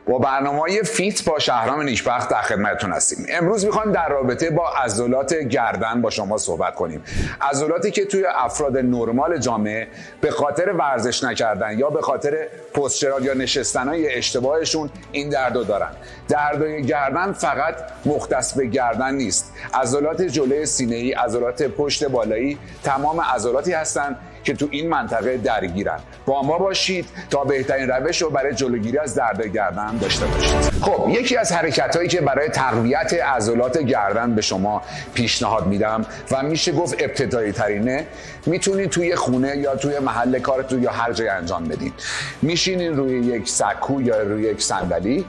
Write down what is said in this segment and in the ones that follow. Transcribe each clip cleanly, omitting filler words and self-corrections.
با برنامه‌های فیت با شهرام نیکبخت در خدمتتون هستیم. امروز می‌خوایم در رابطه با عضلات گردن با شما صحبت کنیم. عضلاتی که توی افراد نرمال جامعه به خاطر ورزش نکردن یا به خاطر پوستچرال یا نشستن‌های اشتباهشون این دردو دارن. دردای گردن فقط مختص به گردن نیست. عضلات جلوی سینه‌ای، عضلات پشت بالایی، تمام عضلاتی هستن که تو این منطقه درگیرن. با ما باشید تا بهترین روش رو برای جلوگیری از درد گردن داشته باشید. خب یکی از حرکتایی که برای تقویت عضلات گردن به شما پیشنهاد میدم و میشه گفت ابتدایی ترینه، میتونید توی خونه یا توی محل کارتون یا هر جای انجام بدید. میشینین روی یک سکو یا روی یک صندلی،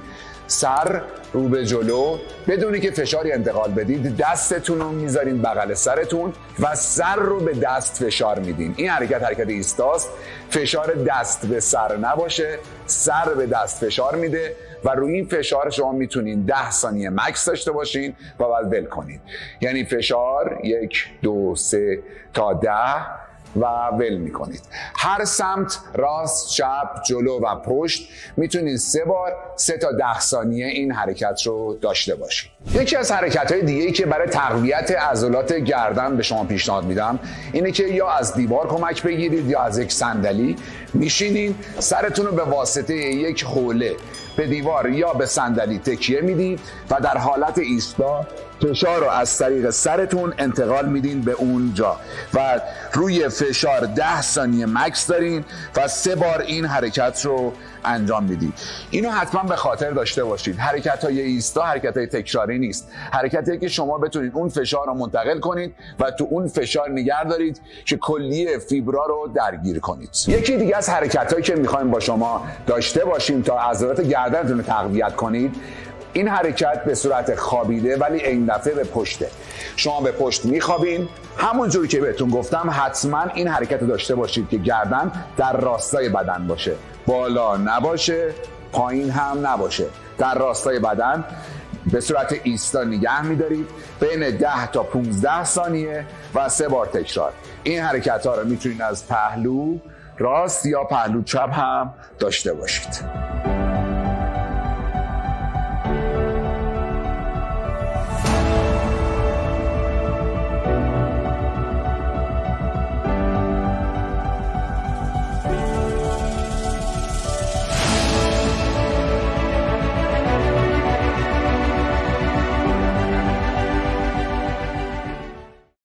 سر رو به جلو بدونی که فشاری انتقال بدید، دستتون رو میذارین بغل سرتون و سر رو به دست فشار میدین. این حرکت ایستاست. فشار دست به سر نباشه، سر به دست فشار میده و روی این فشار شما میتونین 10 ثانیه مکس داشته باشین و بعد ول کنین. یعنی فشار 1 2 3 تا 10 و ول میکنید. هر سمت، راست، چپ، جلو و پشت میتونید 3 بار 3 تا 10 ثانیه این حرکت رو داشته باشید. یکی از حرکت‌های دیگه‌ای که برای تقویت عضلات گردن به شما پیشنهاد میدم اینه که یا از دیوار کمک بگیرید یا از یک صندلی میشینین، سرتون رو به واسطه یک حوله به دیوار یا به صندلی تکیه میدید و در حالت ایستا فشار رو از طریق سرتون انتقال میدین به اون جا و روی فشار 10 ثانیه مکس دارین و 3 بار این حرکت رو انجام میدید. اینو حتما به خاطر داشته باشید. حرکت‌های ایستا حرکت‌های تکراری نیست. حرکتی که شما بتونید اون فشار رو منتقل کنید و تو اون فشار نگه دارید که کلیه فیبرا رو درگیر کنید. یکی دیگه از حرکت‌هایی که می‌خوایم با شما داشته باشیم تا عضلات گردنتون رو تقویت کنید، این حرکت به صورت خوابیده ولی این دفعه به پشته. شما به پشت میخوابین، همون جوری که بهتون گفتم حتما این حرکت رو داشته باشید که گردن در راستای بدن باشه، بالا نباشه، پایین هم نباشه، در راستای بدن به صورت ایستا نگه میدارید بین 10 تا 15 ثانیه و 3 بار تکرار. این حرکت ها رو میتونید از پهلو راست یا پهلو چپ هم داشته باشید.